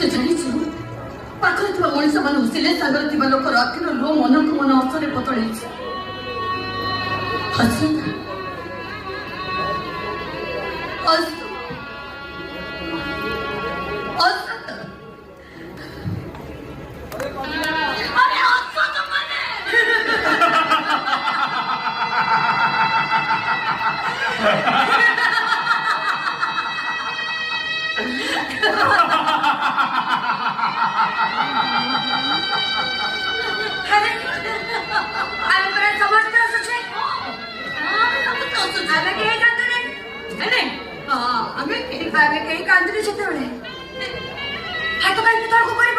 तू जानिछु पाखरे थिबा मଣିଷ मान उसिले सागर थिबा लोकर आखिर लो मन को मन असरे बदलै छै हसन हाथ कहीं तड़को कर